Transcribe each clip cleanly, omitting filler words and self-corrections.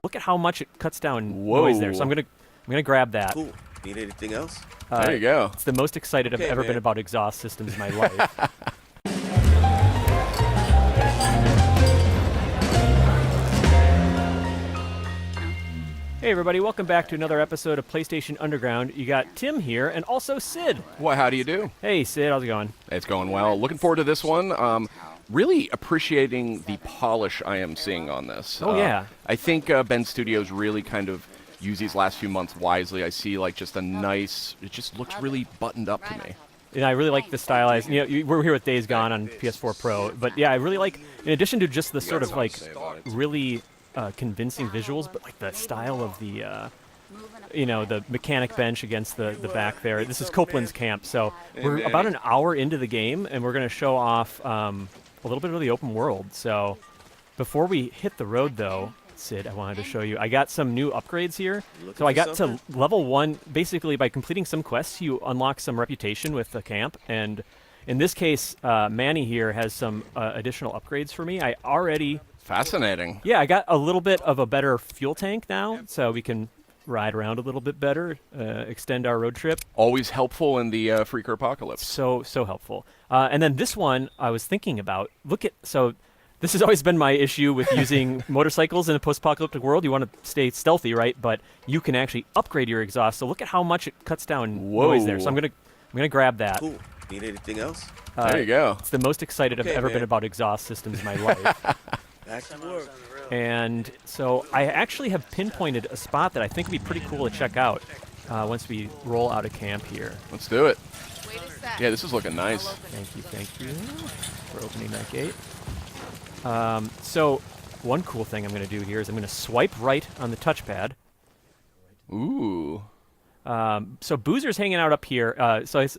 Look at how much it cuts down Whoa. noise there. So I'm gonna grab that. Cool. Need anything else? There you go. It's the most excited I've Okay, ever been man. about exhaust systems in my life. Hey everybody, welcome back to another episode of PlayStation Underground. You got Tim here and also Sid. Well, how do you do? Hey Sid, how's it going? It's going well. Looking forward to this one. Really appreciating the polish I am seeing on this. Oh, yeah. I think Ben Studios really kind of used these last few months wisely. I see like just a nice, it just looks really buttoned up to me. And I really like the stylized, we're here with Days Gone on PS4 Pro, but yeah, I really like, in addition to just the sort of like really convincing visuals, but like the style of the, the mechanic bench against the back there. This is Copeland's camp, so we're about an hour into the game, and we're going to show off a little bit of the open world. So before we hit the road, though, Sid, I wanted to show you. I got some new upgrades here. So I got to level 1. Basically, by completing some quests, you unlock some reputation with the camp. And in this case, Manny here has some additional upgrades for me. I already... Fascinating. Yeah, I got a little bit of a better fuel tank now, so we can ride around a little bit better, extend our road trip. Always helpful in the Freaker Apocalypse. So helpful. And then this one I was thinking about. So this has always been my issue with using motorcycles in a post-apocalyptic world. You want to stay stealthy, right? But you can actually upgrade your exhaust. So look at how much it cuts down noise there. So I'm gonna grab that. Cool. Need anything else? There you go. It's the most excited I've ever been about exhaust systems in my life. Back to work. And so I actually have pinpointed a spot that I think would be pretty cool to check out once we roll out of camp here. Let's do it. Yeah, this is looking nice. Thank you for opening that gate. So one cool thing I'm going to do here is I'm going to swipe right on the touchpad. Ooh. So Boozer's hanging out up here.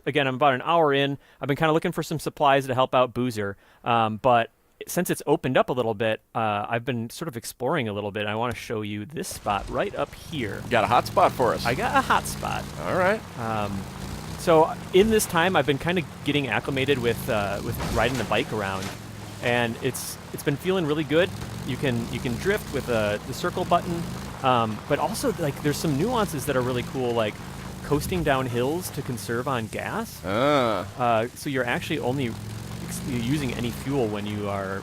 Again, I'm about an hour in. I've been kind of looking for some supplies to help out Boozer. But since it's opened up a little bit, I've been sort of exploring a little bit. I want to show you this spot right up here. You got a hot spot for us. I got a hot spot. All right. So in this time, I've been kind of getting acclimated with riding the bike around, and it's been feeling really good. You can drift with the circle button, but also like there's some nuances that are really cool, like coasting down hills to conserve on gas. So you're actually only using any fuel when you are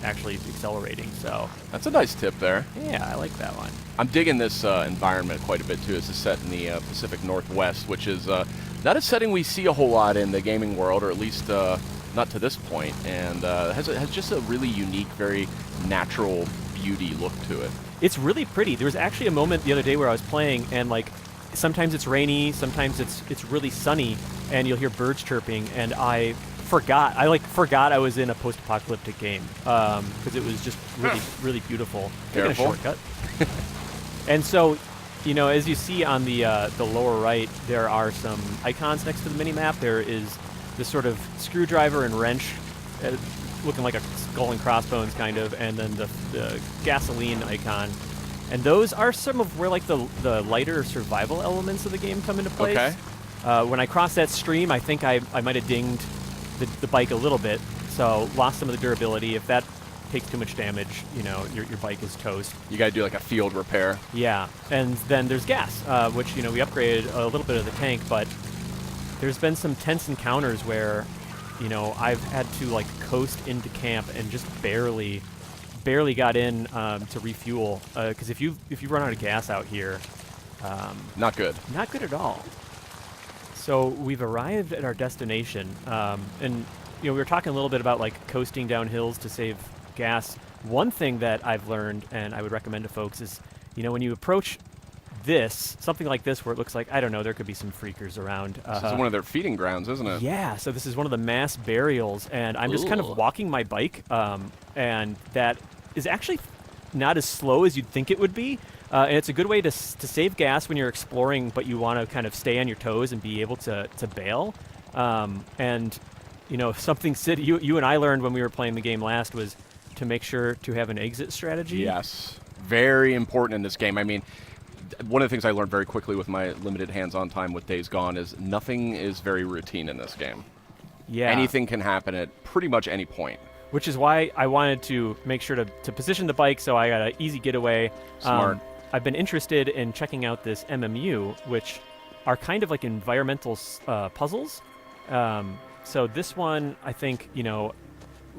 actually accelerating. So that's a nice tip there. Yeah, I like that one. I'm digging this environment quite a bit too. This is set in the Pacific Northwest, which is not a setting we see a whole lot in the gaming world, or at least not to this point, and has just a really unique, very natural beauty look to it. It's really pretty. There was actually a moment the other day where I was playing, and like sometimes it's rainy, sometimes it's really sunny, and you'll hear birds chirping, and I forgot I was in a post-apocalyptic game because it was just really beautiful. Taking a shortcut. And so, as you see on the lower right, there are some icons next to the mini-map. There is this sort of screwdriver and wrench, looking like a skull and crossbones kind of, and then the gasoline icon. And those are some of where like the lighter survival elements of the game come into place. Okay. When I crossed that stream, I think I might have dinged the bike a little bit, so lost some of the durability. If that takes too much damage, your bike is toast. You got to do like a field repair. Yeah, and then there's gas, which we upgraded a little bit of the tank, but there's been some tense encounters where, I've had to like coast into camp and just barely got in to refuel, because if you run out of gas out here, not good. Not good at all. So we've arrived at our destination, and we were talking a little bit about like coasting down hills to save gas. One thing that I've learned, and I would recommend to folks, is when you approach something like this, where it looks like, I don't know, there could be some freakers around. This is one of their feeding grounds, isn't it? Yeah. So this is one of the mass burials, and I'm just kind of walking my bike, and that is actually not as slow as you'd think it would be. And it's a good way to save gas when you're exploring, but you want to kind of stay on your toes and be able to bail. And something Sid, you and I learned when we were playing the game last was to make sure to have an exit strategy. Yes, very important in this game. I mean, one of the things I learned very quickly with my limited hands-on time with Days Gone is nothing is very routine in this game. Yeah. Anything can happen at pretty much any point. which is why I wanted to make sure to position the bike so I got an easy getaway. Smart. I've been interested in checking out this MMU, which are kind of like environmental puzzles. So this one, I think,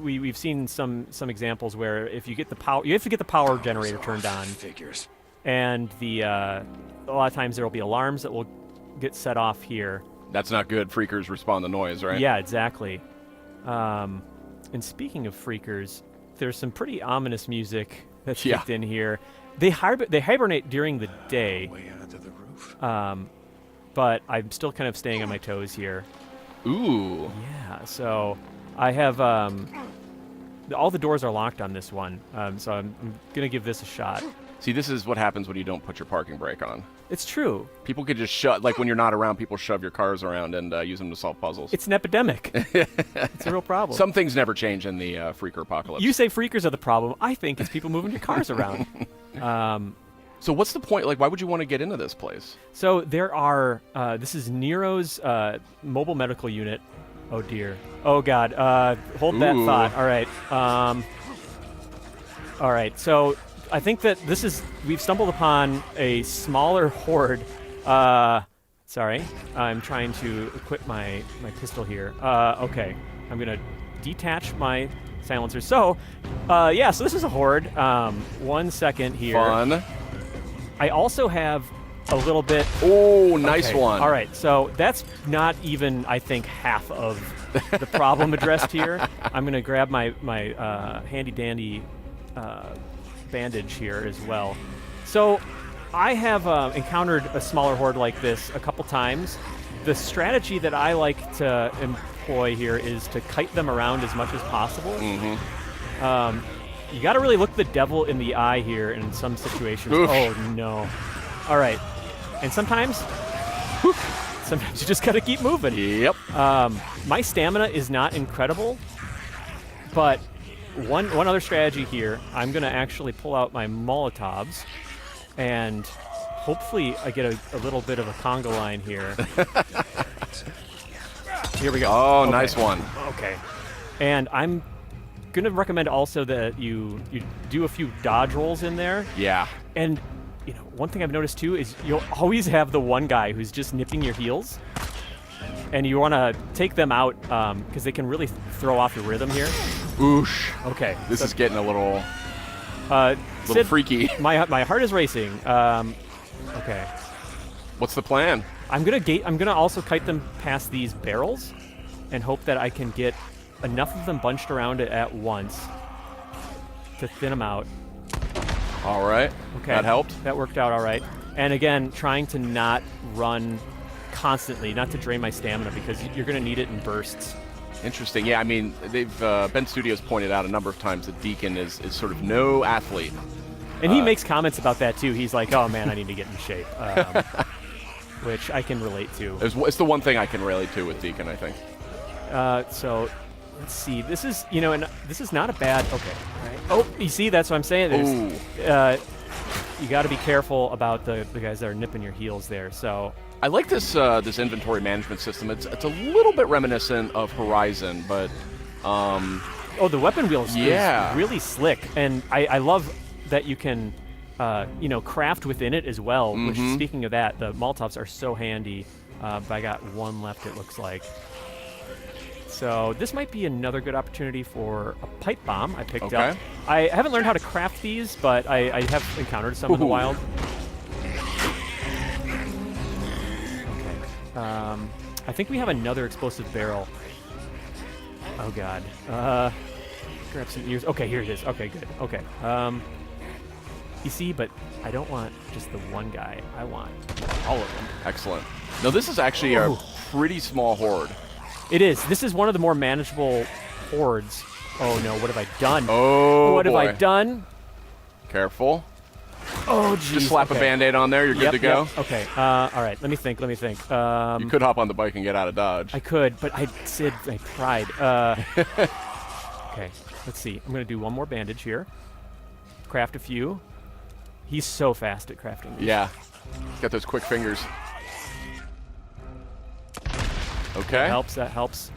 we've seen some examples where if you get the power, you have to get the power generator turned on, Figures. and a lot of times there will be alarms that will get set off here. That's not good. Freakers respond to noise, right? Yeah, exactly. And speaking of freakers, there's some pretty ominous music that's kicked in here. They hibernate during the day, Way onto the roof. but I'm still kind of staying on my toes here. Ooh. Yeah, so I have all the doors are locked on this one, so I'm gonna give this a shot. See, this is what happens when you don't put your parking brake on. It's true. People could just shut, like when you're not around, people shove your cars around and use them to solve puzzles. It's an epidemic. It's a real problem. Some things never change in the freaker apocalypse. You say freakers are the problem. I think it's people moving your cars around. So what's the point? Like, why would you want to get into this place? So there are. This is Nero's mobile medical unit. Oh dear. Oh god. Hold that Ooh. thought. All right. All right. So I think that we've stumbled upon a smaller horde. Sorry, I'm trying to equip my pistol here. Okay, I'm gonna detach my silencer. So, yeah. So this is a horde. 1 second here. Fun. I also have a little bit. Oh, nice Okay, one. All right, so that's not even, I think, half of the problem addressed here. I'm going to grab my handy-dandy bandage here as well. So I have encountered a smaller horde like this a couple times. The strategy that I like to employ here is to kite them around as much as possible. Mm-hmm. You got to really look the devil in the eye here in some situations. Oof. Oh, no. All right. And sometimes you just got to keep moving. Yep. My stamina is not incredible, but one other strategy here, I'm going to actually pull out my Molotovs, and hopefully I get a little bit of a conga line here. Here we go. Oh, Okay. nice one. Okay. And I'm going to recommend also that you do a few dodge rolls in there. Yeah. And one thing I've noticed too is you'll always have the one guy who's just nipping your heels, and you want to take them out because they can really throw off your rhythm here. Oosh. Okay. This is getting a little Sid, freaky. My heart is racing. Okay. What's the plan? I'm gonna also kite them past these barrels, and hope that I can get enough of them bunched around it at once to thin them out. All right. Okay. That helped. That worked out all right. And again, trying to not run constantly, not to drain my stamina, because you're going to need it in bursts. Interesting. Yeah, I mean, they've Ben Studios pointed out a number of times that Deacon is sort of no athlete. And he makes comments about that too. He's like, "Oh man, I need to get in shape," which I can relate to. It's the one thing I can relate to with Deacon, I think. So let's see. This is and this is not a bad. Okay. All right. Oh, you see, that's what I'm saying. There's, you got to be careful about the guys that are nipping your heels there. So I like this this inventory management system. It's a little bit reminiscent of Horizon, but the weapon wheel is really slick, and I love that you can craft within it as well. Which, speaking of that, the Molotovs are so handy. But I got one left, it looks like. So this might be another good opportunity for a pipe bomb I picked up. I haven't learned how to craft these, but I have encountered some in the wild. Okay. I think we have another explosive barrel. Oh god. Grab some ears. Okay, here it is. Okay, good. Okay. You see, but I don't want just the one guy. I want all of them. Excellent. No, this is actually a pretty small horde. It is. This is one of the more manageable hordes. Oh no, what have I done? Oh, what boy. have I done? Careful. Oh, jeez. Just slap a Band-Aid on there. You're good to go. Yep. Okay. All right. Let me think. You could hop on the bike and get out of Dodge. I could, but I said my pride. Okay. Let's see. I'm going to do one more bandage here. Craft a few. He's so fast at crafting these. Yeah. He's got those quick fingers. Okay. That helps. That helps.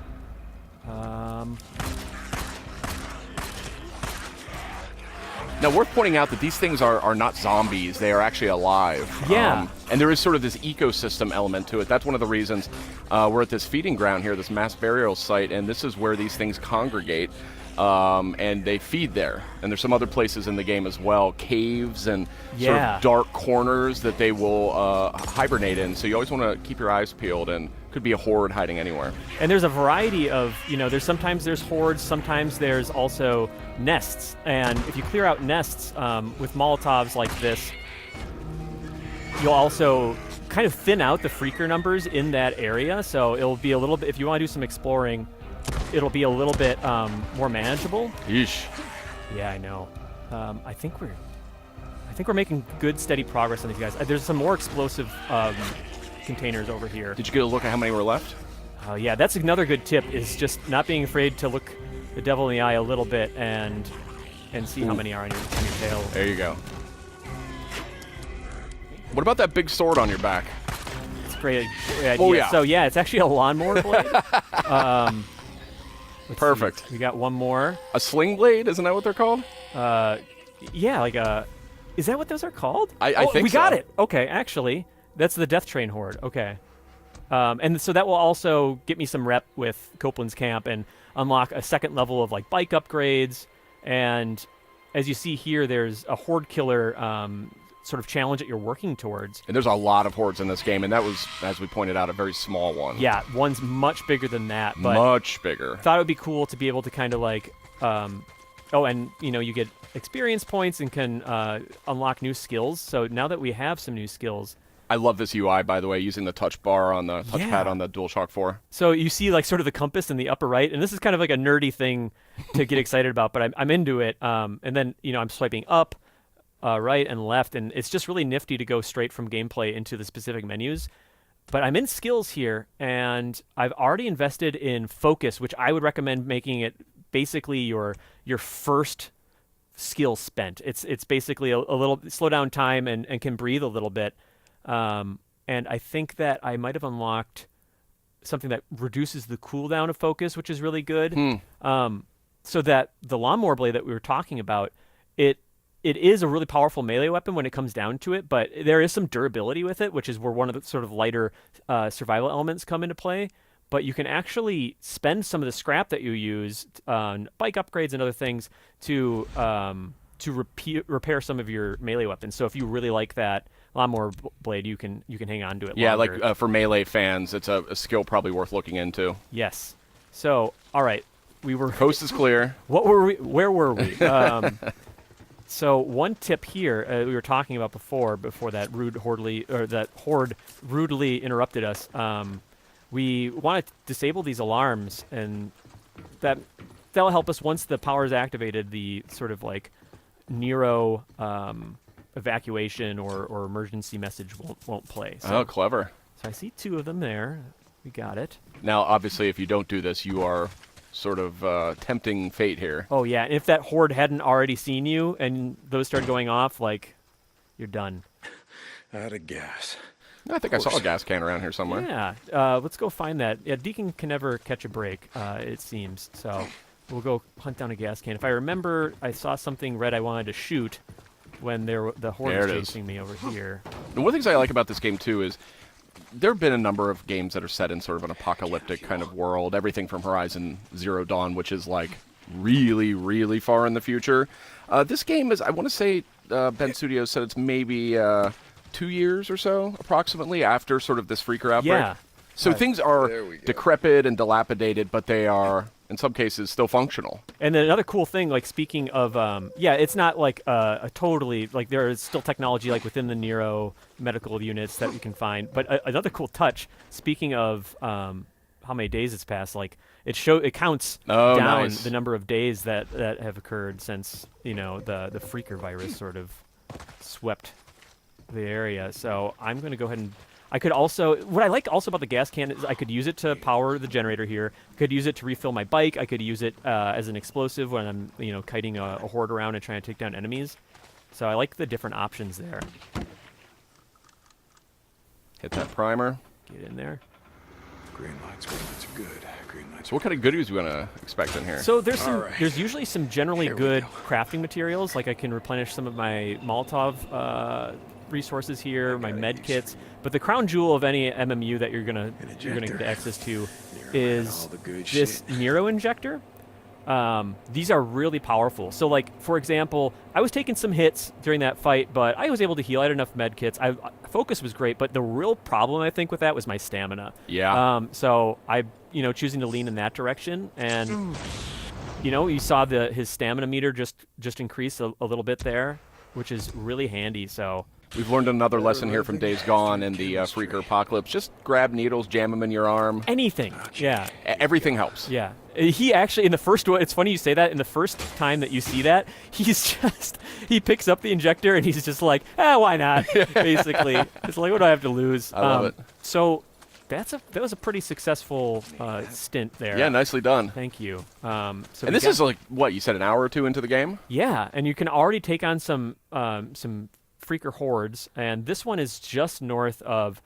Now, worth pointing out that these things are not zombies. They are actually alive. Yeah. And there is sort of this ecosystem element to it. That's one of the reasons we're at this feeding ground here, this mass burial site, and this is where these things congregate. And they feed there. And there's some other places in the game as well, caves and sort of dark corners that they will hibernate in. So you always want to keep your eyes peeled, and could be a horde hiding anywhere. And there's a variety of, sometimes there's hordes, sometimes there's also nests. And if you clear out nests with Molotovs like this, you'll also kind of thin out the freaker numbers in that area. So it'll be a little bit, if you want to do some exploring, it'll be a little bit more manageable. Yeesh. Yeah, I know. I think we're making good, steady progress on these guys. There's some more explosive containers over here. Did you get a look at how many were left? Yeah, that's another good tip, is just not being afraid to look the devil in the eye a little bit and see how many are on your tail. There you go. What about that big sword on your back? It's a great idea. Oh, yeah. So, yeah, it's actually a lawnmower blade. Perfect. We got one more. A sling blade? Isn't that what they're called? Yeah, like a... Is that what those are called? I think we got so. it. Okay, actually, that's the Death Train Horde. Okay. And so that will also get me some rep with Copeland's Camp and unlock a second level of like bike upgrades. And as you see here, there's a Horde Killer sort of challenge that you're working towards. And there's a lot of hordes in this game, and that was, as we pointed out, a very small one. Yeah, one's much bigger than that. But much bigger. Thought it would be cool to be able to kind of like... oh, and, you get experience points and can unlock new skills. So now that we have some new skills... I love this UI, by the way, using the touch bar on the touchpad Yeah. on the DualShock 4. So you see like sort of the compass in the upper right, and this is kind of like a nerdy thing to get excited about, but I'm into it. And then, I'm swiping up, right, and left, and it's just really nifty to go straight from gameplay into the specific menus. But I'm in skills here, and I've already invested in focus, which I would recommend making it basically your first skill spent. It's basically a little slow down time and can breathe a little bit. And I think that I might have unlocked something that reduces the cooldown of focus, which is really good. So that the lawnmower blade that we were talking about, it is a really powerful melee weapon when it comes down to it, but there is some durability with it, which is where one of the sort of lighter survival elements come into play. But you can actually spend some of the scrap that you use on bike upgrades and other things to repair some of your melee weapons. So if you really like that lawnmower blade, you can hang on to it Yeah, longer. like for melee fans, it's a skill probably worth looking into. Yes. So, all right, we were... Coast is clear. What were we? Where were we? So one tip here we were talking about before that horde rudely interrupted us. We want to disable these alarms, and that'll help us once the power is activated. The sort of like Nero evacuation or emergency message won't play. So, Oh, clever. so I see two of them there. We got it. Now, obviously, if you don't do this, you are sort of tempting fate here. Oh yeah, and if that horde hadn't already seen you and those started going off, like, you're done. Out of gas. I think I saw a gas can around here somewhere. Yeah, let's go find that. Yeah, Deacon can never catch a break, it seems. So we'll go hunt down a gas can. If I remember, I saw something red I wanted to shoot when the horde There was it is. chasing me over here. And one of the things I like about this game, too, is there have been a number of games that are set in sort of an apocalyptic kind of world. Everything from Horizon Zero Dawn, which is like really, really far in the future. This game is, I want to say, Ben Studios said it's maybe 2 years or so, approximately, after sort of this freaker outbreak. Yeah. So things are There we go. decrepit and dilapidated, but they are, in some cases, still functional. And then another cool thing, like speaking of, it's not like a totally, like there is still technology like within the Nero medical units that we can find. But another cool touch, speaking of how many days it's passed, like it counts Oh, down nice. the number of days that have occurred since, the freaker virus sort of swept the area. So I'm going to go ahead and I could also, what I like also about the gas can is I could use it to power the generator here. Could use it to refill my bike. I could use it as an explosive when I'm, kiting a horde around and trying to take down enemies. So I like the different options there. Hit that primer. Get in there. Green lights are good. Green lights. So what kind of goodies are we gonna expect in here? So there's All right. there's usually some generally Here we good go. crafting materials. Like I can replenish some of my Molotov resources here, my got med these. kits. But the crown jewel of any MMU that you're gonna An get injector. access to Near is all the good this shit. Nero injector. These are really powerful. So, like, for example, I was taking some hits during that fight, but I was able to heal. I had enough med kits. Focus was great, but the real problem, I think, with that was my stamina. Yeah. So I, choosing to lean in that direction, and you saw his stamina meter just increase a little bit there, which is really handy. So We've learned another lesson here from Days Gone and the Freaker Apocalypse. Just grab needles, jam them in your arm. anything, yeah. Everything helps. Yeah. He actually, in the first one, it's funny you say that, in the first time that you see that, he picks up the injector and he's just like, why not? Basically. It's like, what do I have to lose? I love it. So that was a pretty successful stint there. Yeah, nicely done. Thank you. So And we this got- is like, what, you said an hour or two into the game? Yeah, and you can already take on some Freaker hordes, and this one is just north of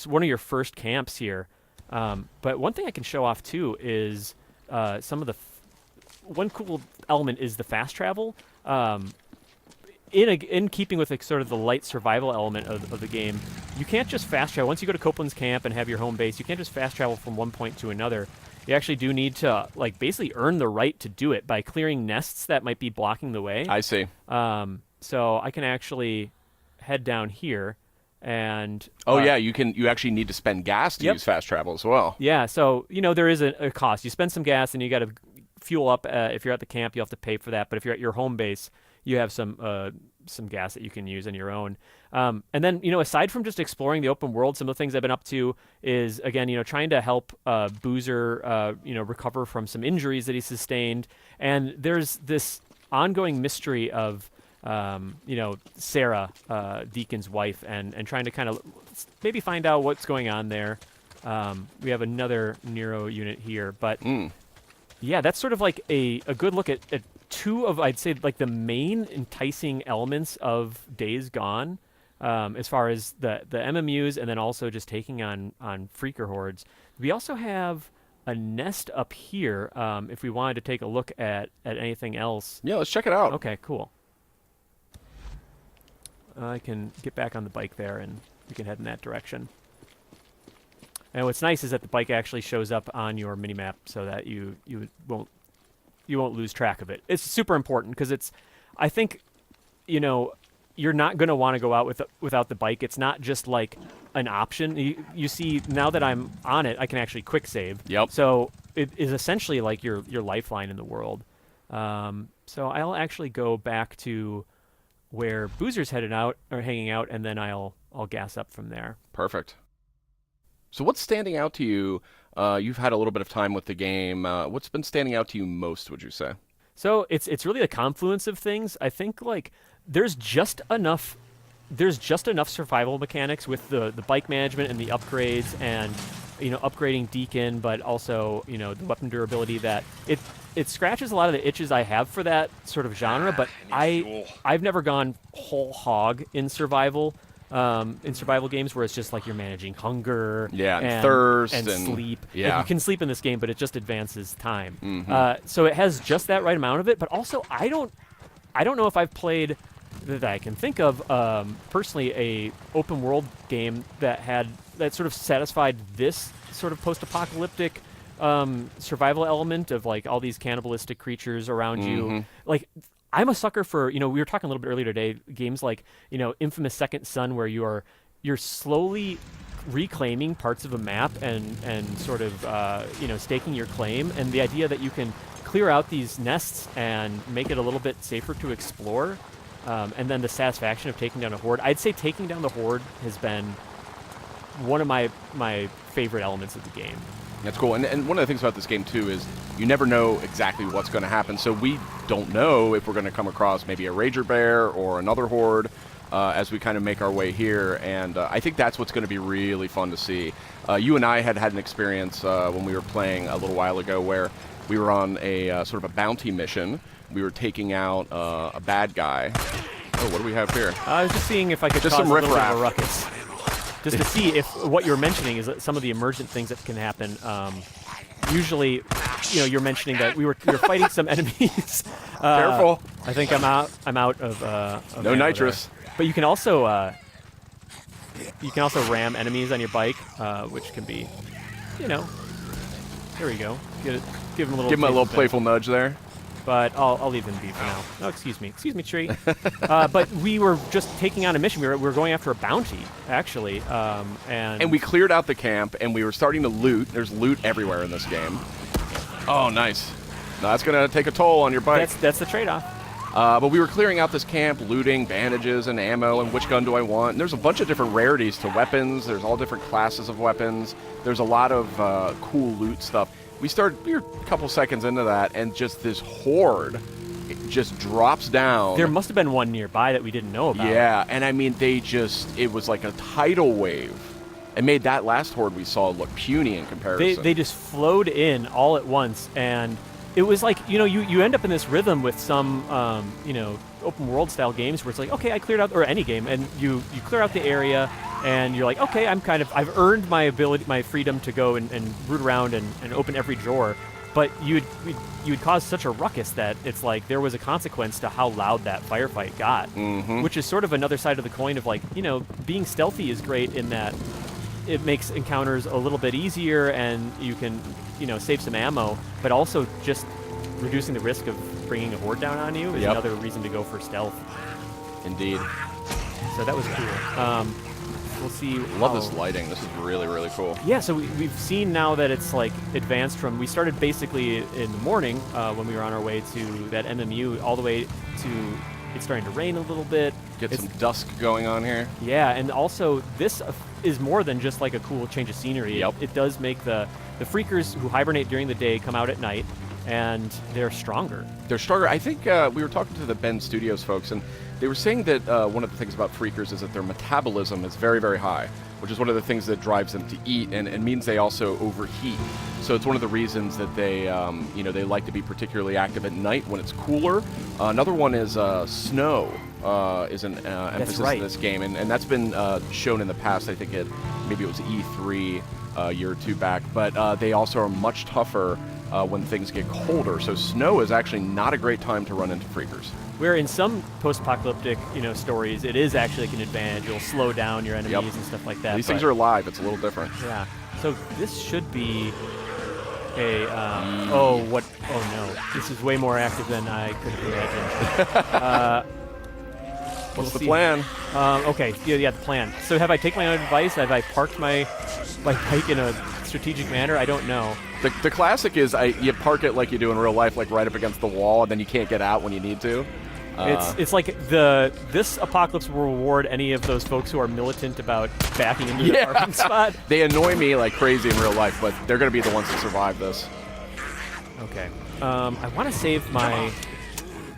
one of your first camps here. But one thing I can show off too is some of the one cool element is the fast travel. In keeping with sort of the light survival element of the game, you can't just fast travel. Once you go to Copeland's camp and have your home base, you can't just fast travel from one point to another. You actually do need to basically earn the right to do it by clearing nests that might be blocking the way. I see. So I can actually head down here and Oh, yeah, you actually need to spend gas to Yep. use fast travel as well. yeah, so there is a cost. You spend some gas and you got to fuel up. If you're at the camp, you have to pay for that, but if you're at your home base, you have some gas that you can use on your own. And then aside from just exploring the open world, some of the things I've been up to is, again, trying to help Boozer recover from some injuries that he sustained. And there's this ongoing mystery of Sarah, Deacon's wife, and trying to kind of maybe find out what's going on there. We have another Nero unit here, but yeah, that's sort of like a good look at two of, I'd say, like the main enticing elements of Days Gone, as far as the MMUs, and then also just taking on Freaker hordes. We also have a nest up here, if we wanted to take a look at anything else. Yeah, let's check it out. Okay, cool. I can get back on the bike there, and we can head in that direction. And what's nice is that the bike actually shows up on your minimap, so that you won't lose track of it. It's super important because I think, you're not going to want to go out without the bike. It's not just like an option. You see, now that I'm on it, I can actually quick save. Yep. So it is essentially like your lifeline in the world. So I'll actually go back to where Boozer's hanging out, and then I'll gas up from there. Perfect. So what's standing out to you? You've had a little bit of time with the game. What's been standing out to you most, would you say? So it's really a confluence of things. I think there's just enough survival mechanics with the bike management and the upgrades, and upgrading Deacon, but also the weapon durability, that it scratches a lot of the itches I have for that sort of genre. But I've never gone whole hog in survival games where it's just like you're managing hunger, and thirst and and sleep. yeah. Like, you can sleep in this game, but it just advances time. Mhm. So it has just that right amount of it. But also, I don't know if I've played that I can think of personally a open world game that sort of satisfied this sort of post-apocalyptic survival element of like all these cannibalistic creatures around you. Like, I'm a sucker for, we were talking a little bit earlier today, games like, Infamous Second Son, where you're slowly reclaiming parts of a map and sort of, staking your claim. And the idea that you can clear out these nests and make it a little bit safer to explore. And then the satisfaction of taking down a horde. I'd say taking down the horde has been one of my favorite elements of the game. That's cool. And one of the things about this game, too, is you never know exactly what's going to happen. So we don't know if we're going to come across maybe a Rager Bear or another horde as we kind of make our way here. And I think that's what's going to be really fun to see. You and I had an experience when we were playing a little while ago where we were on a sort of a bounty mission. We were taking out a bad guy. Oh, what do we have here? I was just seeing if I could Just cause some a little bit of riffraff. a ruckus. just to see if what you're mentioning is that some of the emergent things that can happen. Usually, you're mentioning that we were fighting some enemies. Careful. I think I'm out of No ammo nitrous. there. But you can also ram enemies on your bike, which can be, Here we go. Give him a little. Give him a taste little of it. playful nudge there. But I'll leave him be for now. Oh, excuse me, tree. But we were just taking on a mission. We were going after a bounty, actually, And we cleared out the camp, and we were starting to loot. There's loot everywhere in this game. Oh, nice. No, that's going to take a toll on your bike. That's the trade-off. But we were clearing out this camp, looting bandages and ammo, and which gun do I want. And there's a bunch of different rarities to weapons. There's all different classes of weapons. There's a lot of cool loot stuff. We were a couple seconds into that, and just this horde just drops down. There must have been one nearby that we didn't know about. Yeah, and I mean, it was like a tidal wave. It made that last horde we saw look puny in comparison. They just flowed in all at once, and it was like, you end up in this rhythm with some, open world style games where it's like, okay, I cleared out, or any game, and you clear out the area, and you're like, okay, I've earned my freedom to go and root around and open every drawer. But you'd cause such a ruckus that it's like there was a consequence to how loud that firefight got, which is sort of another side of the coin of like, being stealthy is great in that it makes encounters a little bit easier and you can, save some ammo, but also just reducing the risk of bringing a horde down on you is another reason to go for stealth. Indeed. So that was cool. We'll see. Love this lighting. This is really, really cool. Yeah, so we've seen now that it's like advanced from, we started basically in the morning when we were on our way to that MMU all the way to it's starting to rain a little bit. Get some dusk going on here. Yeah, and also this is more than just like a cool change of scenery. Yep. It does make the freakers who hibernate during the day come out at night, and they're stronger. They're stronger. I think we were talking to the Bend Studios folks, and they were saying that one of the things about freakers is that their metabolism is very, very high, which is one of the things that drives them to eat and means they also overheat. So it's one of the reasons that they, they like to be particularly active at night when it's cooler. Another one is snow is an emphasis right. in this game, and that's been shown in the past. I think maybe it was E3 a year or two back, but they also are much tougher when things get colder. So snow is actually not a great time to run into freakers. Where in some post-apocalyptic, stories, it is actually like an advantage. It'll slow down your enemies and stuff like that. These things are alive. It's a little different. Yeah. So this should be a. Oh no! This is way more active than I could have imagined. What's the plan? Okay. Yeah. The plan. So have I taken my own advice? Have I parked my bike in a strategic manner? I don't know. The classic is you park it like you do in real life, like right up against the wall, and then you can't get out when you need to. It's like this apocalypse will reward any of those folks who are militant about backing into the parking spot. They annoy me like crazy in real life, but they're going to be the ones that survive this. Okay. I want to save my.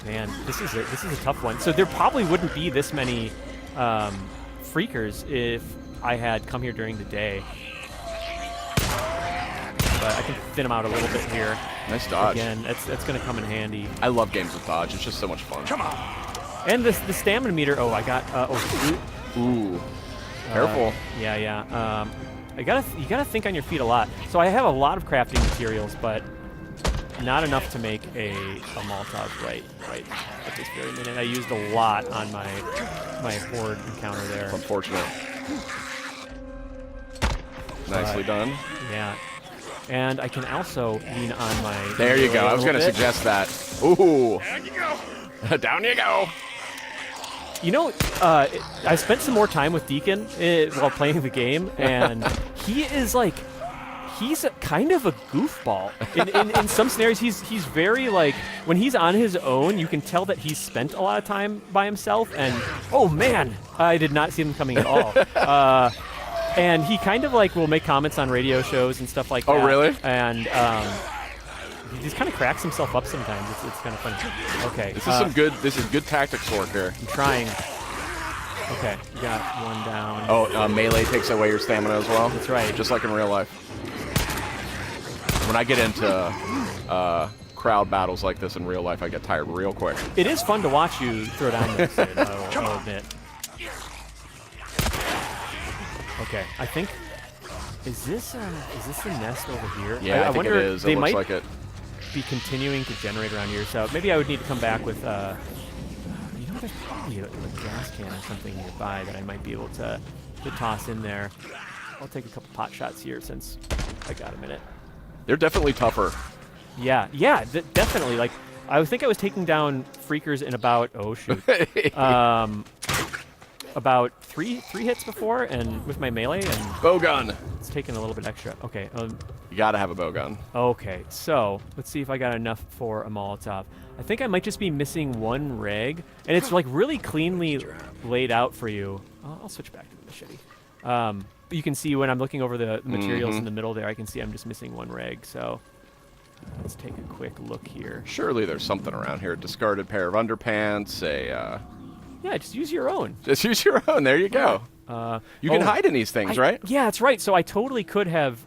Man, this is a tough one. So there probably wouldn't be this many freakers if I had come here during the day. But I can thin them out a little bit here. Nice dodge. Again, that's going to come in handy. I love games with dodge. It's just so much fun. Come on. And the stamina meter. Oh, I got. Ooh. Careful. Yeah. You gotta think on your feet a lot. So I have a lot of crafting materials, but not enough to make a Molotov right at this very minute. I used a lot on my horde encounter there. Unfortunate. Nicely done. Yeah. And I can also lean on my... There you go. I was going to suggest that. Ooh. Down you go. Down you go. I spent some more time with Deacon while playing the game, and he is like... He's kind of a goofball. In some scenarios, he's very like... When he's on his own, you can tell that he's spent a lot of time by himself, and... Oh, man! I did not see him coming at all. And he kind of like will make comments on radio shows and stuff like that. Oh, really? And he just kind of cracks himself up sometimes. It's kind of funny. Okay. This is good tactics work here. I'm trying. Okay, you got one down. Oh, melee takes away your stamina as well? That's right. Just like in real life. When I get into crowd battles like this in real life, I get tired real quick. It is fun to watch you throw down this, I'll admit. Okay, I think. Is this the nest over here? Yeah, I think wonder, it is. They It looks might like it. be continuing to generate around here, so maybe I would need to come back with. You know, there's probably a gas can or something nearby that I might be able to toss in there. I'll take a couple pot shots here since I got a minute. They're definitely tougher. Yeah, definitely. Like, I think I was taking down freakers in about about three hits before, and with my melee, and Bow gun. it's taking a little bit extra. Okay, You gotta have a bow gun. okay. So let's see if I got enough for a Molotov. I think I might just be missing one reg, and it's like really cleanly laid out for you. I'll switch back to the machete. But you can see when I'm looking over the materials in the middle there, I can see I'm just missing one reg. So let's take a quick look here. Surely there's something around here. Discarded pair of underpants. Yeah, just use your own. Just use your own. There you go. You can hide in these things, right? Yeah, that's right. So I totally could have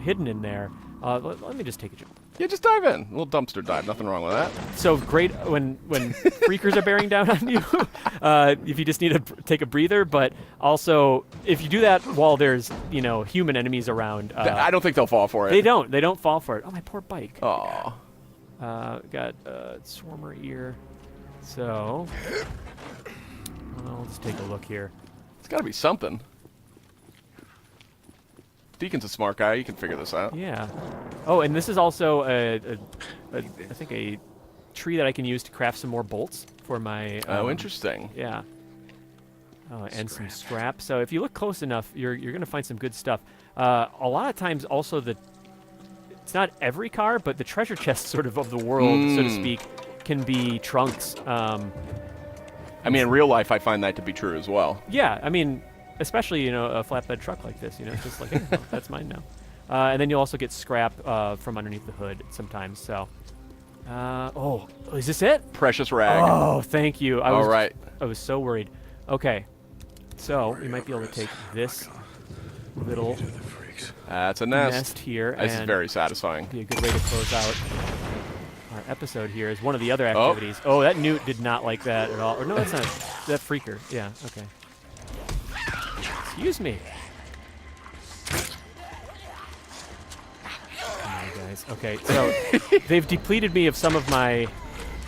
hidden in there. Let me just take a jump. Yeah, just dive in. A little dumpster dive. Nothing wrong with that. So great when freakers are bearing down on you, if you just need to take a breather. But also, if you do that while there's human enemies around, I don't think they'll fall for it. they don't fall for it. Oh, my poor bike. Aw. Got Swarmer ear. So I'll just take a look here. It's got to be something. Deacon's a smart guy. You can figure this out. Yeah. Oh, and this is also I think a tree that I can use to craft some more bolts for my. Oh, interesting. Yeah. Oh, and some scrap. So if you look close enough, you're gonna find some good stuff. A lot of times, also it's not every car, but the treasure chest sort of the world, so to speak, can be trunks. I mean, in real life, I find that to be true as well. Yeah, I mean, especially a flatbed truck like this. It's just like, hey, well, that's mine now. And then you'll also get scrap from underneath the hood sometimes. So, oh, is this it? Precious rag. Oh, thank you. All right. I was so worried. Okay, so we might be able to take this little That's a nest. here, This is and very satisfying. be a good way to close out our episode here. Is one of the other activities. Oh, that newt did not like that at all. Or no, that's not that freaker. Yeah. Okay. Excuse me. Come on, guys. Okay, so they've depleted me of some of my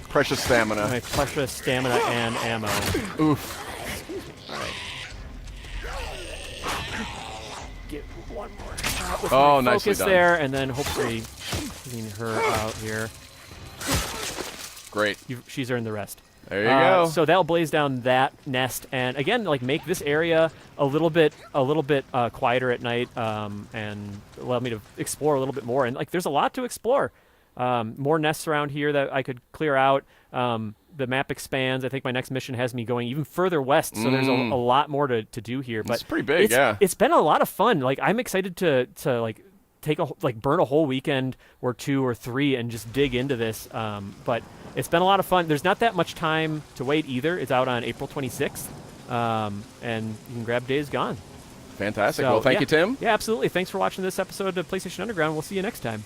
Precious stamina. precious stamina and ammo. Oof. All right. Get one more shot with Oh, my nicely focus done. there, and then hopefully getting her out here. Great. She's earned the rest. There you go. So that'll blaze down that nest, and again, like make this area a little bit quieter at night, and allow me to explore a little bit more. And like, there's a lot to explore. More nests around here that I could clear out. The map expands. I think my next mission has me going even further west, so there's a lot more to do here. But It's pretty big, yeah. It's been a lot of fun. Like, I'm excited to like burn a whole weekend or 2 or 3 and just dig into this. But it's been a lot of fun. There's not that much time to wait either. It's out on April 26th, and you can grab Days Gone. Fantastic. So, Well, thank yeah. you, Tim. Yeah, absolutely. Thanks for watching this episode of PlayStation Underground. We'll see you next time.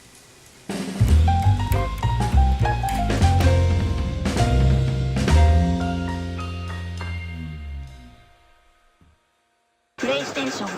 PlayStation